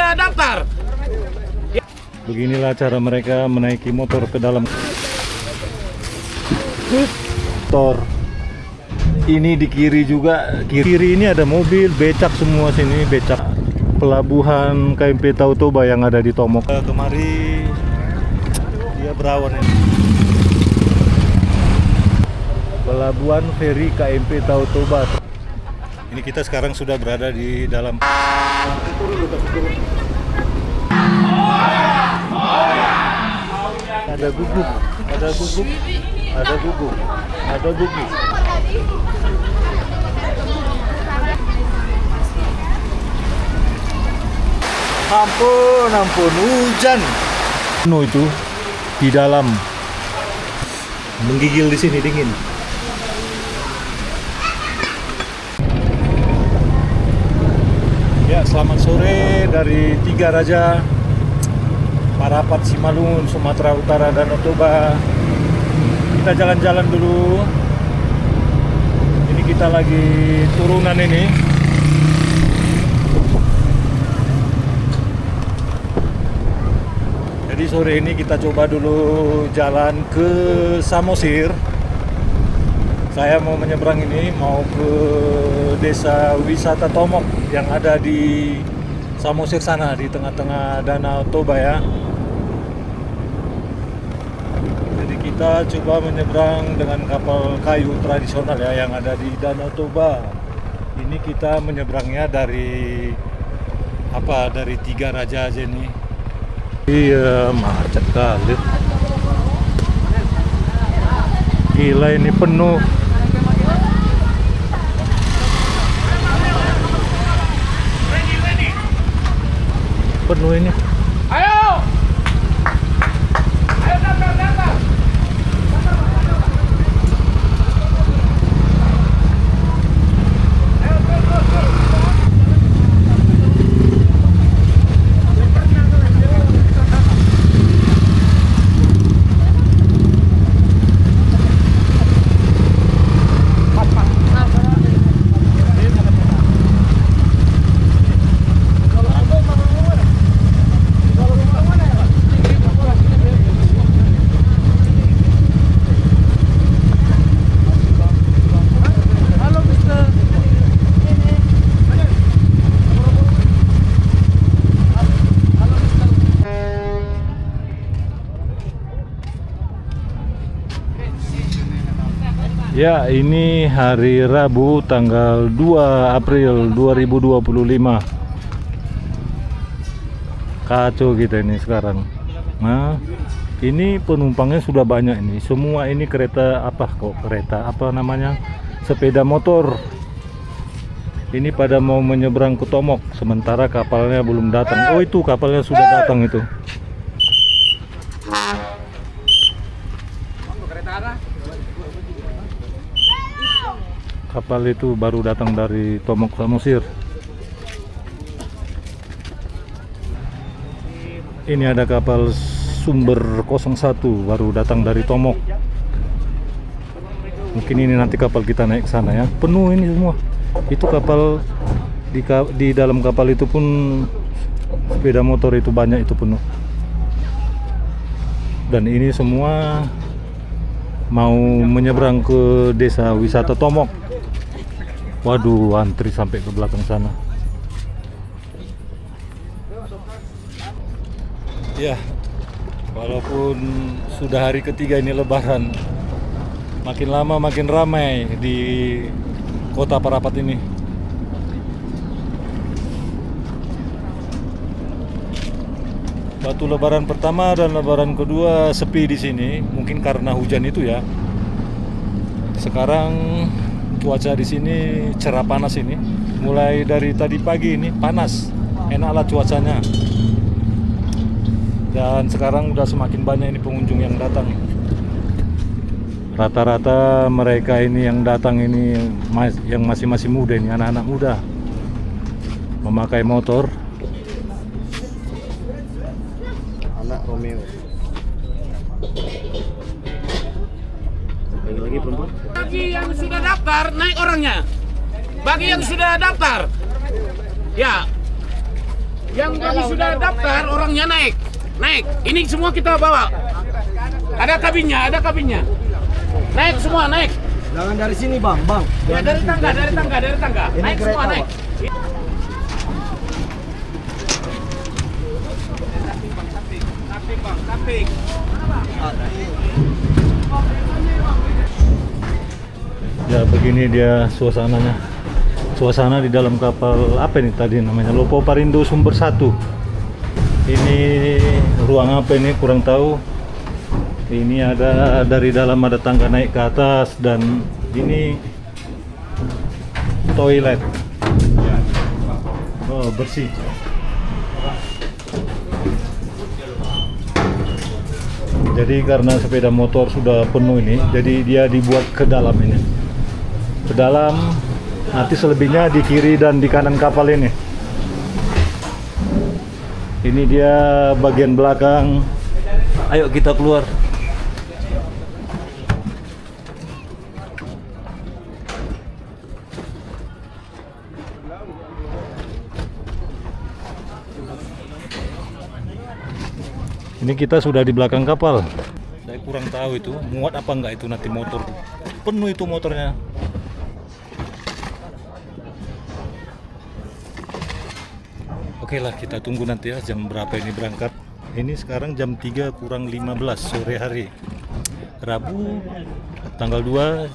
sudah daftar. Beginilah cara mereka menaiki motor ke dalam motor. Ini di kiri juga, kiri ini ada mobil, becak semua sini, becak pelabuhan KMP Tautoba yang ada di Tomok. Kemari dia berawan ini. Pelabuhan feri KMP Tautoba. Ini kita sekarang sudah berada di dalam. Ada guguk, ada guguk, ada guguk, ada guguk. Ampun, ampun, hujan. Penuh itu di dalam, menggigil di sini dingin. Ya, selamat sore dari Tiga Raja, Parapat, Simalungun, Sumatera Utara, Danau Toba. Kita jalan-jalan dulu. Ini kita lagi turunan ini. Jadi sore ini kita coba dulu jalan ke Samosir. Saya mau menyeberang ini, mau ke desa wisata Tomok yang ada di Samosir sana, di tengah-tengah Danau Toba ya. Jadi kita coba menyeberang dengan kapal kayu tradisional ya yang ada di Danau Toba. Ini kita menyeberangnya dari dari Tiga Raja aja nih. Iya, macet kali. Gila, ini penuh. Penuh ini. Ayo! Ayo daftar. Ya, ini hari Rabu tanggal 2 April 2025. Kacau kita ini sekarang. Nah, ini penumpangnya sudah banyak ini. Semua ini kereta apa namanya? Sepeda motor. Ini pada mau menyeberang ke Tomok, sementara kapalnya belum datang. Oh, itu kapalnya sudah datang itu. Kapal itu baru datang dari Tomok Samosir. Ini ada kapal Sumber 01 baru datang dari Tomok. Mungkin ini nanti kapal kita naik ke sana ya. Penuh ini semua. Itu kapal di dalam kapal itu pun sepeda motor itu banyak, itu penuh. Dan ini semua mau menyeberang ke desa wisata Tomok. Waduh, antri sampai ke belakang sana. Ya, walaupun sudah hari ketiga ini Lebaran, makin lama makin ramai di kota Parapat ini. Waktu Lebaran pertama dan Lebaran kedua sepi di sini, mungkin karena hujan itu ya. Sekarang cuaca di sini cerah panas ini. Mulai dari tadi pagi ini panas, enaklah cuacanya. Dan sekarang udah semakin banyak ini pengunjung yang datang. Rata-rata mereka ini yang datang ini yang masih muda ini, anak-anak muda, memakai motor. Anak Romeo. Lagi perempuan. Bagi yang sudah daftar, naik orangnya. Bagi yang sudah daftar, ya. Yang kami sudah daftar orangnya naik. Naik. Ini semua kita bawa. Ada kabinnya, ada kabinnya. Naik semua, naik. Jangan dari sini bang, bang. Ya dari tangga, dari tangga, dari tangga. Ini Naik semua, kereta, naik. Ya begini dia suasananya. Suasana di dalam kapal apa ini tadi namanya? Lopo Parindo Sumber 1. Ini ruang apa ini kurang tahu. Ini ada dari dalam ada tangga naik ke atas dan ini toilet. Oh, bersih. Jadi karena sepeda motor sudah penuh ini, jadi dia dibuat ke dalam ini. Ke dalam, nanti selebihnya di kiri dan di kanan kapal ini. Ini dia bagian belakang. Ayo kita keluar. Ini kita sudah di belakang kapal. Saya kurang tahu itu muat apa enggak itu nanti motor. Penuh itu motornya. Oke lah, kita tunggu nanti ya jam berapa ini berangkat. Ini sekarang jam 3 kurang 15 sore hari. Rabu tanggal 2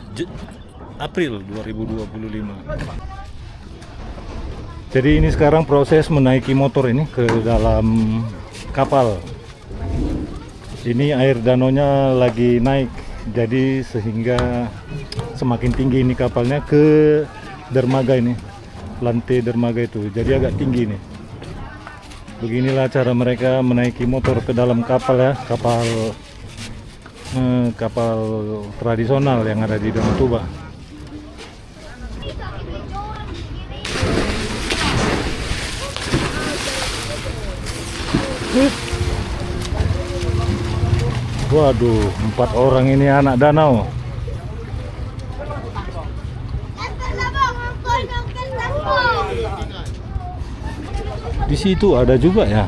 April 2025. Jadi ini sekarang proses menaiki motor ini ke dalam kapal. Ini air danaunya lagi naik, jadi sehingga semakin tinggi ini kapalnya ke dermaga ini, lantai dermaga itu, jadi agak tinggi nih. Beginilah cara mereka menaiki motor ke dalam kapal ya, kapal tradisional yang ada di Danau Toba. Waduh, 4 orang ini anak danau. Di situ ada juga ya.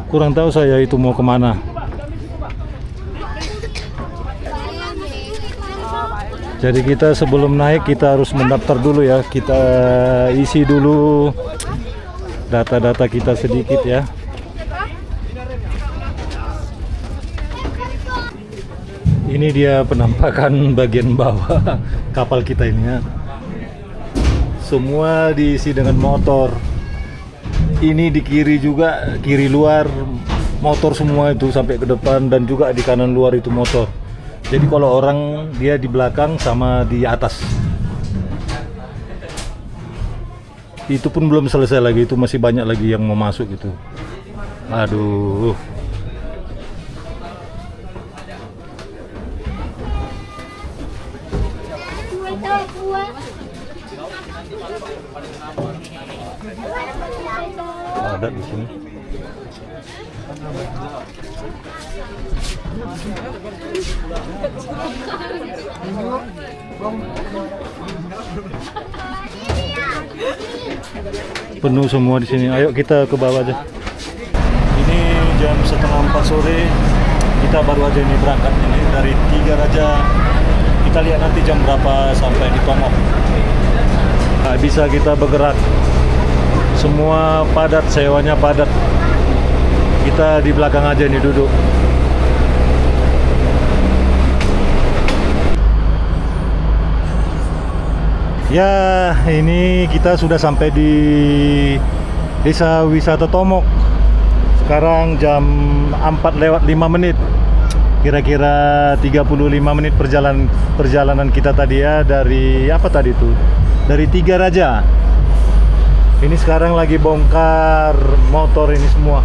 Kurang tahu saya itu mau kemana. Jadi kita sebelum naik kita harus mendaftar dulu ya. Kita isi dulu data-data kita sedikit ya. Ini dia penampakan bagian bawah kapal kita ini ya. Semua diisi dengan motor. Ini di kiri juga, kiri luar motor semua itu sampai ke depan dan juga di kanan luar itu motor. Jadi kalau orang dia di belakang sama di atas. Itu pun belum selesai lagi, itu masih banyak lagi yang mau masuk itu. Aduh. Ada di sini. Penuh semua di sini. Ayo kita ke bawah aja. Ini jam 3:30 sore. Kita baru aja ini berangkat ini dari Tiga Raja. Kita lihat nanti jam berapa sampai di Tomok. Nah, bisa kita bergerak. Semua padat, sewanya padat. Kita di belakang aja nih duduk. Ya, ini kita sudah sampai di Desa Wisata Tomok. Sekarang jam 4:05. Kira-kira 35 menit perjalanan kita tadi ya dari apa tadi itu? Dari Tiga Raja. Ini sekarang lagi bongkar motor ini semua.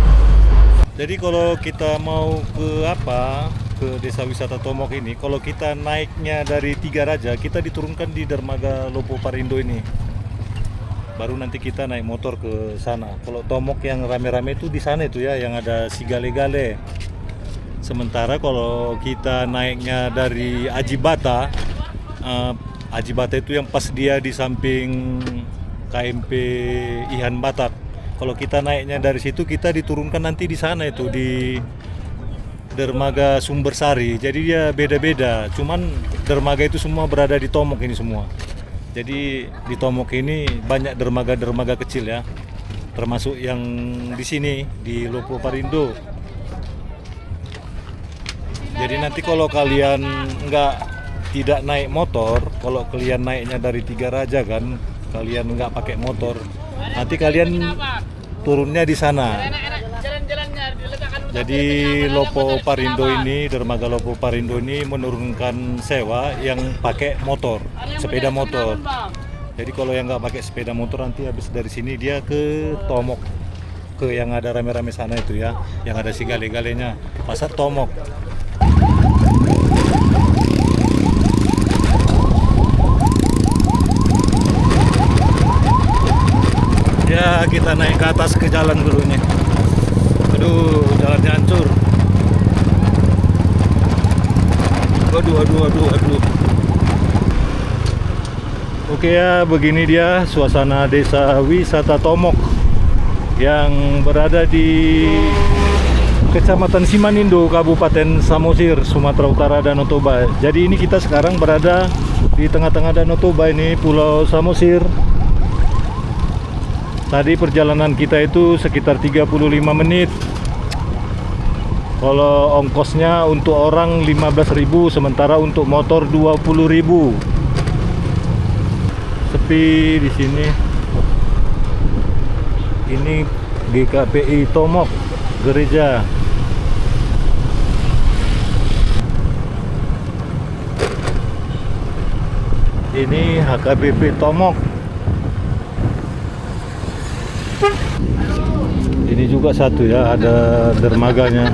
Jadi kalau kita mau ke Desa Wisata Tomok ini, kalau kita naiknya dari Tiga Raja, kita diturunkan di dermaga Lopo Parindo ini. Baru nanti kita naik motor ke sana. Kalau Tomok yang rame-rame itu di sana itu ya, yang ada si gale-gale. Sementara kalau kita naiknya dari Ajibata, Ajibata itu yang pas dia di samping KMP Ihan Batak. Kalau kita naiknya dari situ, kita diturunkan nanti di sana itu di dermaga Sumbersari. Jadi dia beda-beda. Cuman dermaga itu semua berada di Tomok ini semua. Jadi di Tomok ini banyak dermaga-dermaga kecil ya. Termasuk yang di sini di Lopo Parindo. Jadi nanti kalau kalian tidak naik motor, kalau kalian naiknya dari Tiga Raja kan, kalian nggak pakai motor, nanti kalian turunnya di sana. Jadi Lopo Parindo ini, dermaga Lopo Parindo ini menurunkan sewa yang pakai motor, sepeda motor. Jadi kalau yang nggak pakai sepeda motor nanti habis dari sini dia ke Tomok, ke yang ada rame-rame sana itu ya, yang ada si gale-galenya, pasar Tomok. Ya kita naik ke atas ke jalan dulu nih. Aduh, jalannya hancur. Aduh. Oke ya, begini dia suasana desa wisata Tomok yang berada di Kecamatan Simanindo, Kabupaten Samosir, Sumatera Utara, Danau Toba. Jadi ini kita sekarang berada di tengah-tengah Danau Toba ini, Pulau Samosir. Tadi perjalanan kita itu sekitar 35 menit. Kalau ongkosnya untuk orang 15.000, sementara untuk motor 20.000. Sepi di sini. Ini GKPI Tomok, gereja. Ini HKBP Tomok. Ini juga satu ya, ada dermaganya.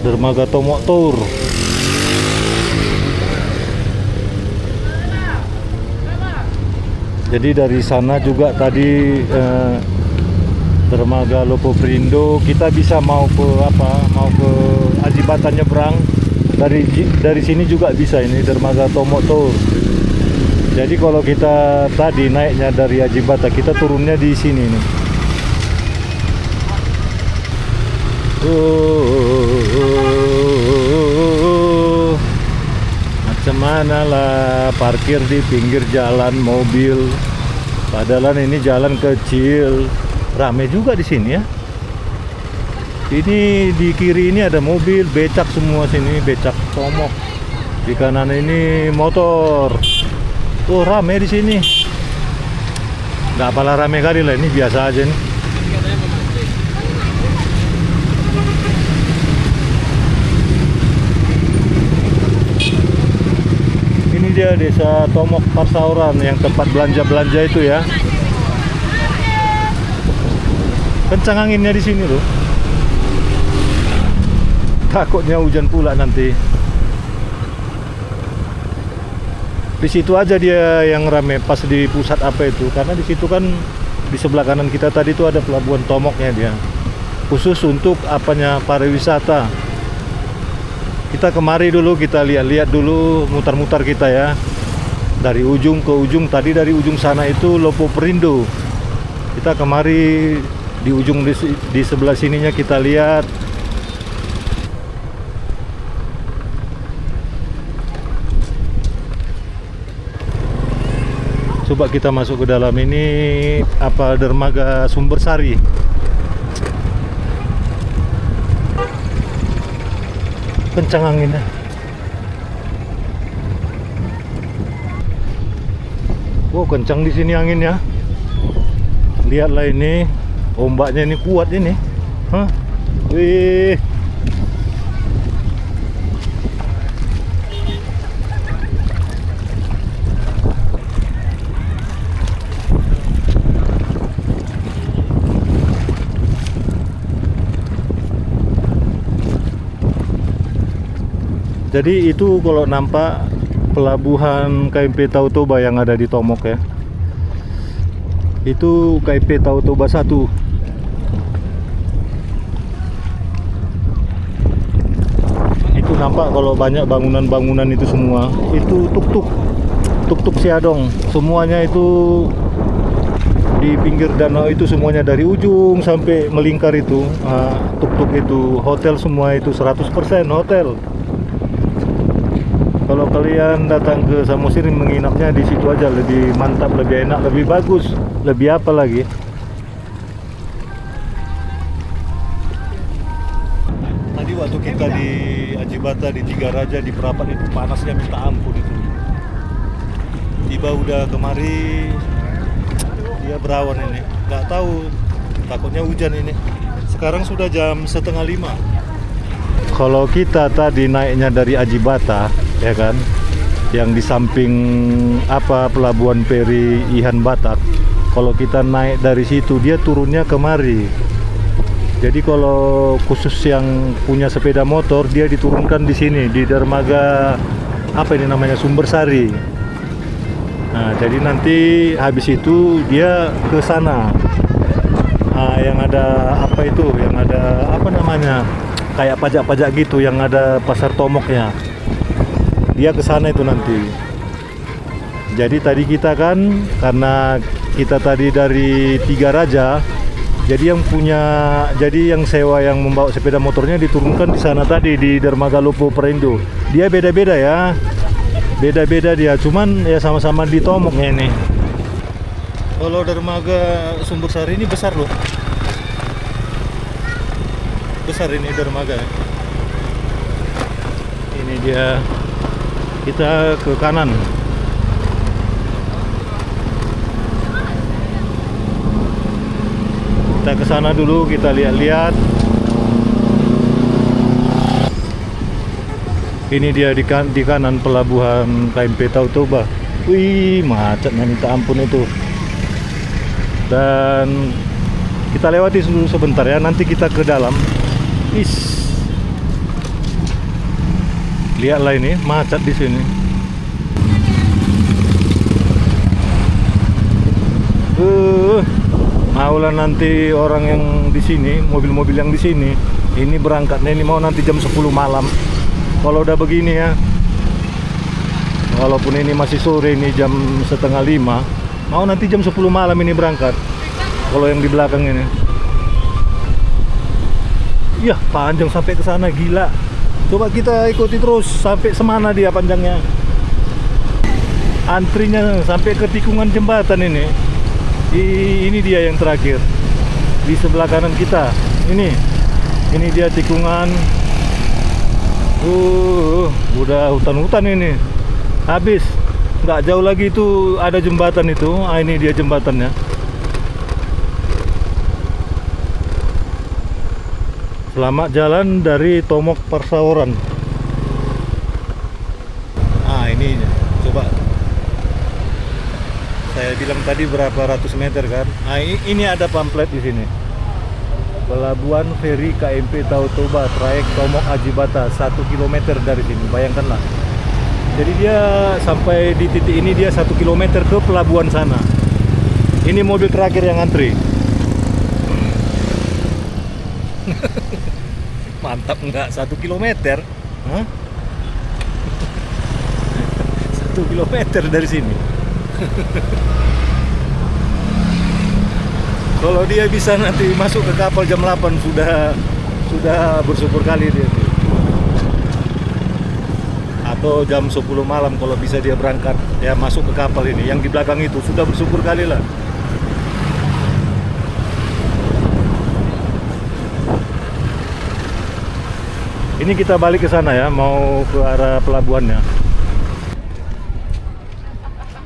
Dermaga Tomok Tour. Jadi dari sana juga tadi dermaga Lopo Parindo, kita bisa mau ke Ajibata nyebrang. Dari sini juga bisa, ini dermaga Tomok Tour. Jadi kalau kita tadi naiknya dari Ajibata, kita turunnya di sini nih. Macam mana lah parkir di pinggir jalan mobil. Padahal ini jalan kecil, rame juga di sini ya. Ini di kiri ini ada mobil, becak semua sini, becak Tomok. Di kanan ini motor. Oh rame di sini. Nggak apalah rame kali lah, ini biasa aja nih. Ini dia desa Tomok Parsauran, yang tempat belanja-belanja itu ya. Kencang anginnya di sini loh. Takutnya hujan pula nanti. Di situ aja dia yang rame pas di pusat apa itu, karena di situ kan di sebelah kanan kita tadi itu ada pelabuhan Tomoknya dia. Khusus untuk pariwisata. Kita kemari dulu, kita lihat-lihat dulu, mutar-mutar kita ya. Dari ujung ke ujung, tadi dari ujung sana itu Lopo Parindo. Kita kemari di ujung di sebelah sininya kita lihat. Coba kita masuk ke dalam ini, dermaga Sumbersari. Kencang anginnya. Wow, kencang di sini anginnya. Lihatlah ini, ombaknya ini kuat ini. Hah? Wih. Jadi itu kalau nampak pelabuhan KMP Tautoba yang ada di Tomok ya. Itu KMP Tautoba 1. Itu nampak nampak kalau banyak bangunan-bangunan itu semua itu tuk-tuk siadong, semuanya itu di pinggir danau itu, semuanya dari ujung sampai melingkar itu. Tuk-tuk itu, hotel semua itu 100% hotel. Kalau kalian datang ke Samosir menginapnya di situ aja, lebih mantap, lebih enak, lebih bagus, lebih apa lagi. Tadi waktu kita di Ajibata, di Tiga Raja, di Perapat itu panasnya minta ampun itu. Tiba udah kemari dia berawan ini, nggak tahu, takutnya hujan ini. Sekarang sudah jam 4:30. Kalau kita tadi naiknya dari Ajibata, ya kan, yang di samping pelabuhan feri Ihan Batak. Kalau kita naik dari situ, dia turunnya kemari. Jadi kalau khusus yang punya sepeda motor, dia diturunkan di sini di dermaga Sumbersari. Nah, jadi nanti habis itu dia ke sana. Yang ada kayak pajak-pajak gitu, yang ada pasar tomoknya. Dia ke sana itu nanti. Jadi tadi kita kan, karena kita tadi dari Tiga Raja, jadi yang sewa, yang membawa sepeda motornya diturunkan di sana tadi di dermaga Lopo Perindo. Dia beda-beda ya. Beda-beda dia, cuman ya sama-sama di tomoknya ini. Kalau dermaga Sumbersari ini besar loh. Besar ini dermaga. Ini dia, kita ke kanan. Kita ke sana dulu, kita lihat-lihat. Ini dia di kanan pelabuhan KMP Tau Toba. Wih, macetnya minta ampun itu. Dan kita lewati dulu sebentar ya, nanti kita ke dalam. Lihatlah ini, macet di sini. Maulah nanti orang yang di sini, mobil-mobil yang di sini, ini berangkatnya ini mau nanti jam 10 malam. Kalau udah begini ya, walaupun ini masih sore, ini jam 4:30, mau nanti jam 10 malam ini berangkat. Kalau yang di belakang ini, iya panjang sampai ke sana, gila. Coba kita ikuti terus sampai semana dia panjangnya. Antrinya sampai ke tikungan jembatan ini. Ini dia yang terakhir di sebelah kanan kita. Ini dia tikungan. Udah hutan-hutan ini. Habis, nggak jauh lagi itu ada jembatan itu. Ini dia jembatannya. Selamat jalan dari Tomok Persawaran. Ini coba. Saya bilang tadi berapa ratus meter kan? Ini ada pamflet di sini. Pelabuhan feri KMP Tau Toba, trayek Tomok Ajibata, 1 km dari sini, bayangkanlah. Jadi dia sampai di titik ini dia 1 km ke pelabuhan sana. Ini mobil terakhir yang antri. Mantap enggak? 1 km? Hah? 1 km dari sini. Kalau dia bisa nanti masuk ke kapal jam 8 sudah bersyukur kali dia. Atau jam 10 malam kalau bisa dia berangkat, ya masuk ke kapal ini yang di belakang itu, sudah bersyukur kali lah. Ini kita balik ke sana ya, mau ke arah pelabuhannya.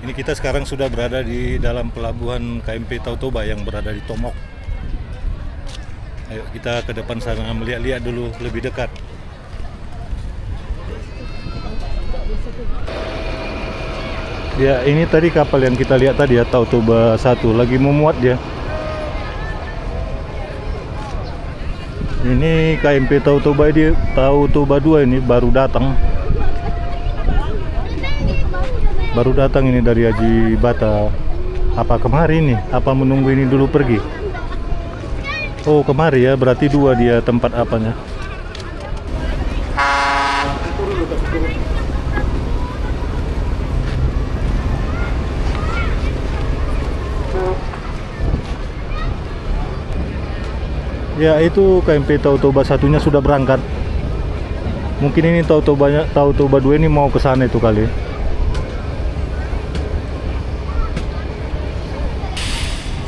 Ini kita sekarang sudah berada di dalam pelabuhan KMP Tau Toba yang berada di Tomok. Ayo kita ke depan sana melihat-lihat dulu lebih dekat. Ya, ini tadi kapal yang kita lihat tadi ya, Tau Toba 1 lagi memuat dia. Ini KMP Tau Toba 2 ini baru datang. Baru datang ini dari Ajibata. Apa kemari ini? Apa menunggu ini dulu pergi? Oh kemari ya, berarti 2 dia tempat apanya. Ya itu KMP Tautoba satunya sudah berangkat. Mungkin ini Tautoba 2 ini mau ke sana itu kali.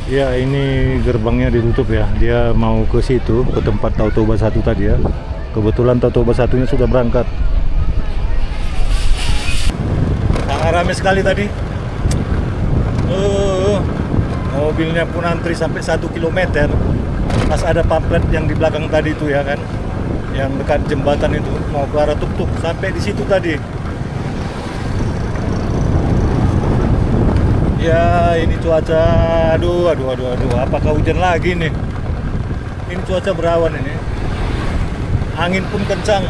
Ya ini gerbangnya ditutup ya. Dia mau ke situ, ke tempat Tautoba 1 tadi ya. Kebetulan Tautoba satunya sudah berangkat. Sangat ramai sekali tadi. Mobilnya pun antri sampai 1 kilometer. Pas ada pamflet yang di belakang tadi itu ya kan, yang dekat jembatan itu mau ke arah tuk-tuk sampai di situ tadi. Ya ini cuaca, aduh, apakah hujan lagi nih? Ini cuaca berawan ini, angin pun kencang.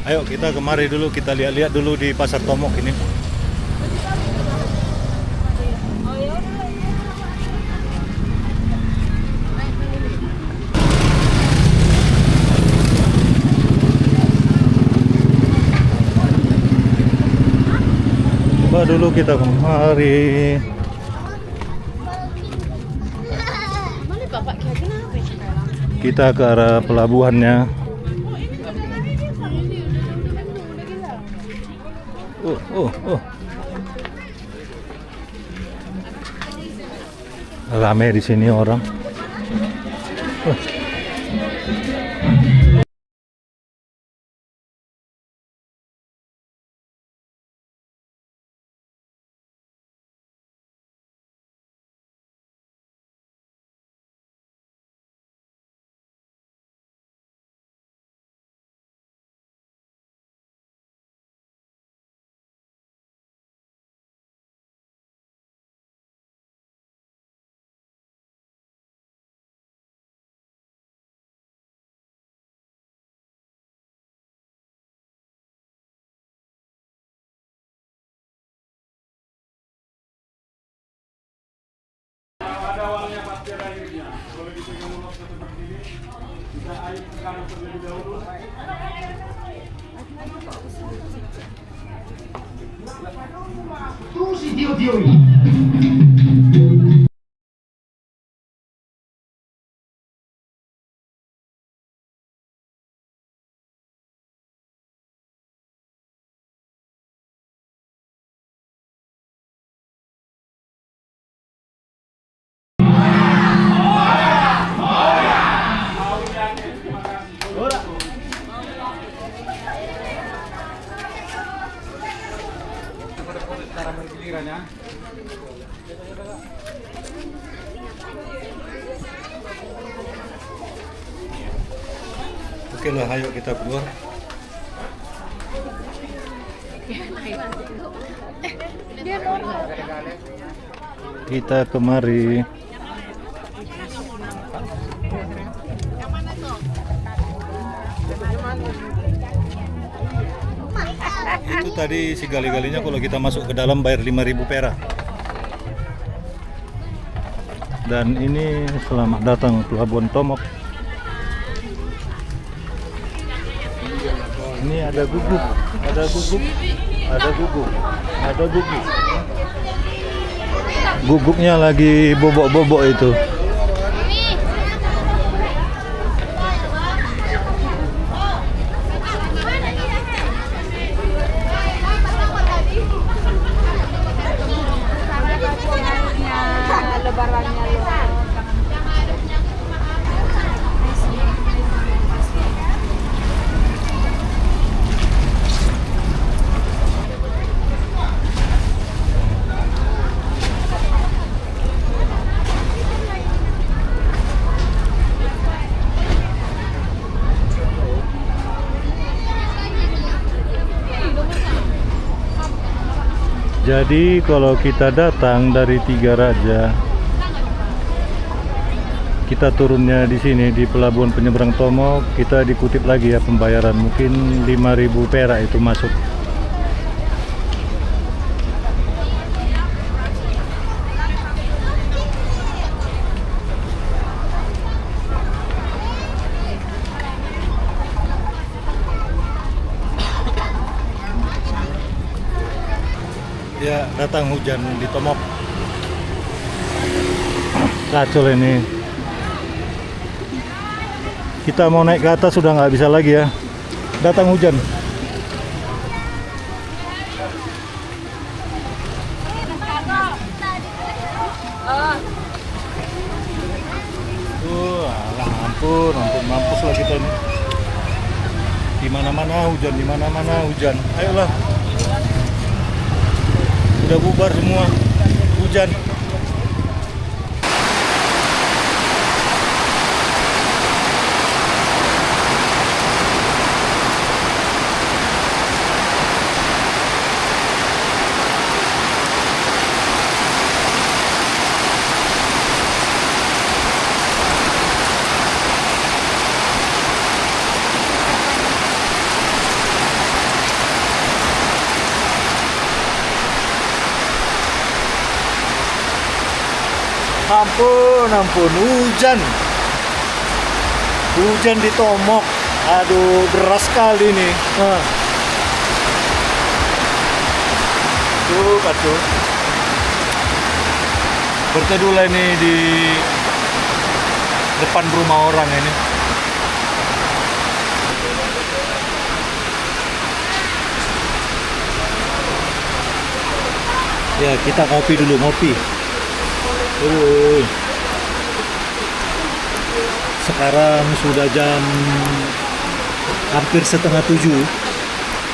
Ayo kita kemari dulu, kita lihat-lihat dulu di Pasar Tomok ini. Coba dulu kita kemari. Kita ke arah pelabuhannya. Rame di sini orang. Oke lah, ayo kita keluar. Kita kemari. Itu tadi si gali-galinya kalau kita masuk ke dalam bayar 5.000 perak. Dan ini selamat datang Pelabuhan Tomok. Ini ada guguk, ada guguk, ada guguk, ada guguk. Guguknya lagi bobok-bobok itu. Jadi kalau kita datang dari Tiga Raja, kita turunnya di sini di Pelabuhan Penyeberang Tomok, kita dikutip lagi ya pembayaran, mungkin 5.000 perak itu masuk. Datang hujan di Tomok. Kacau ini. Kita mau naik ke atas sudah nggak bisa lagi ya. Datang hujan. Alah, ampun, mampus lah kita ini. Di mana-mana hujan. Ayolah. Udah bubar semua. Hujan. Ampun, hujan di Tomok. Aduh, deras sekali nih. Tuh, kacau. Berteduh lah ini di depan rumah orang ini. Ya, kita ngopi dulu, Sekarang sudah jam hampir 6:30,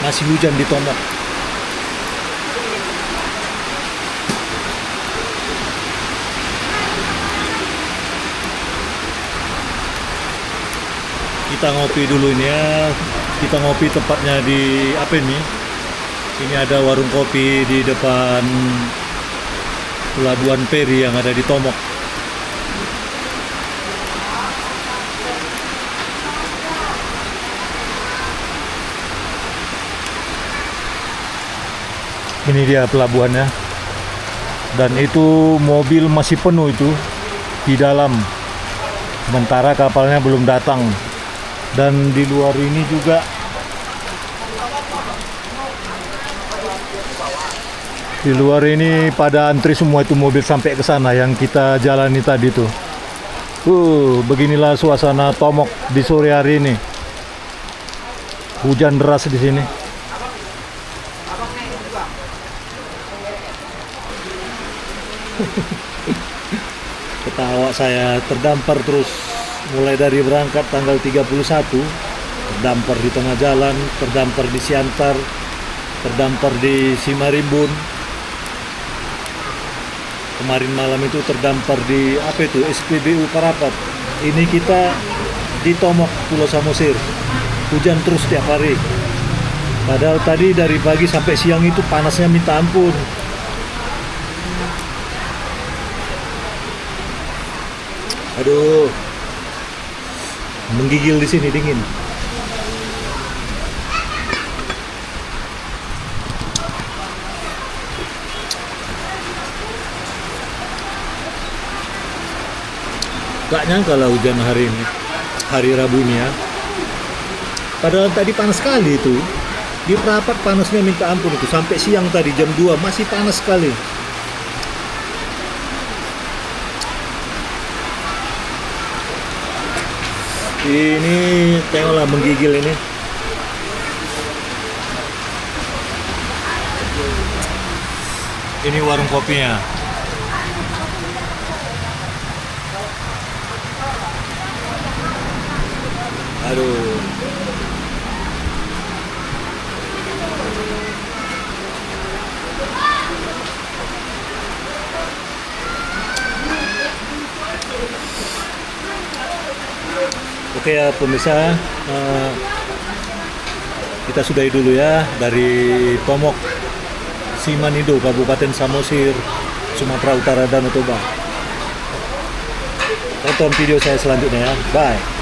masih hujan di Tomok. Kita ngopi dulu ini ya. Kita ngopi tepatnya di apa ini? Ini ada warung kopi di depan Pelabuhan Peri yang ada di Tomok. Ini dia pelabuhannya. Dan itu mobil masih penuh itu di dalam. Sementara kapalnya belum datang. Dan di luar ini juga pada antri semua itu mobil sampai ke sana yang kita jalani tadi tuh. Beginilah suasana Tomok di sore hari ini. Hujan deras di sini. Ketawa saya terdampar terus mulai dari berangkat tanggal 31, terdampar di tengah jalan, terdampar di Siantar, terdampar di Simarimbun. Kemarin malam itu terdampar di SPBU Parapat. Ini kita di Tomok, Pulau Samosir. Hujan terus tiap hari. Padahal tadi dari pagi sampai siang itu panasnya minta ampun. Aduh, menggigil di sini dingin. Gak nyangka lah hujan hari ini, hari Rabu ini ya. Padahal tadi panas sekali itu. Di Prapat panasnya minta ampun itu. Sampai siang tadi jam 2 masih panas sekali. Ini tengoklah menggigil ini. Ini warung kopinya. Aduh. Oke ya pemirsa, kita sudahi dulu ya dari Tomok, Simanindo, Kabupaten Samosir, Sumatera Utara, Danau Toba. Tonton video saya selanjutnya ya. Bye.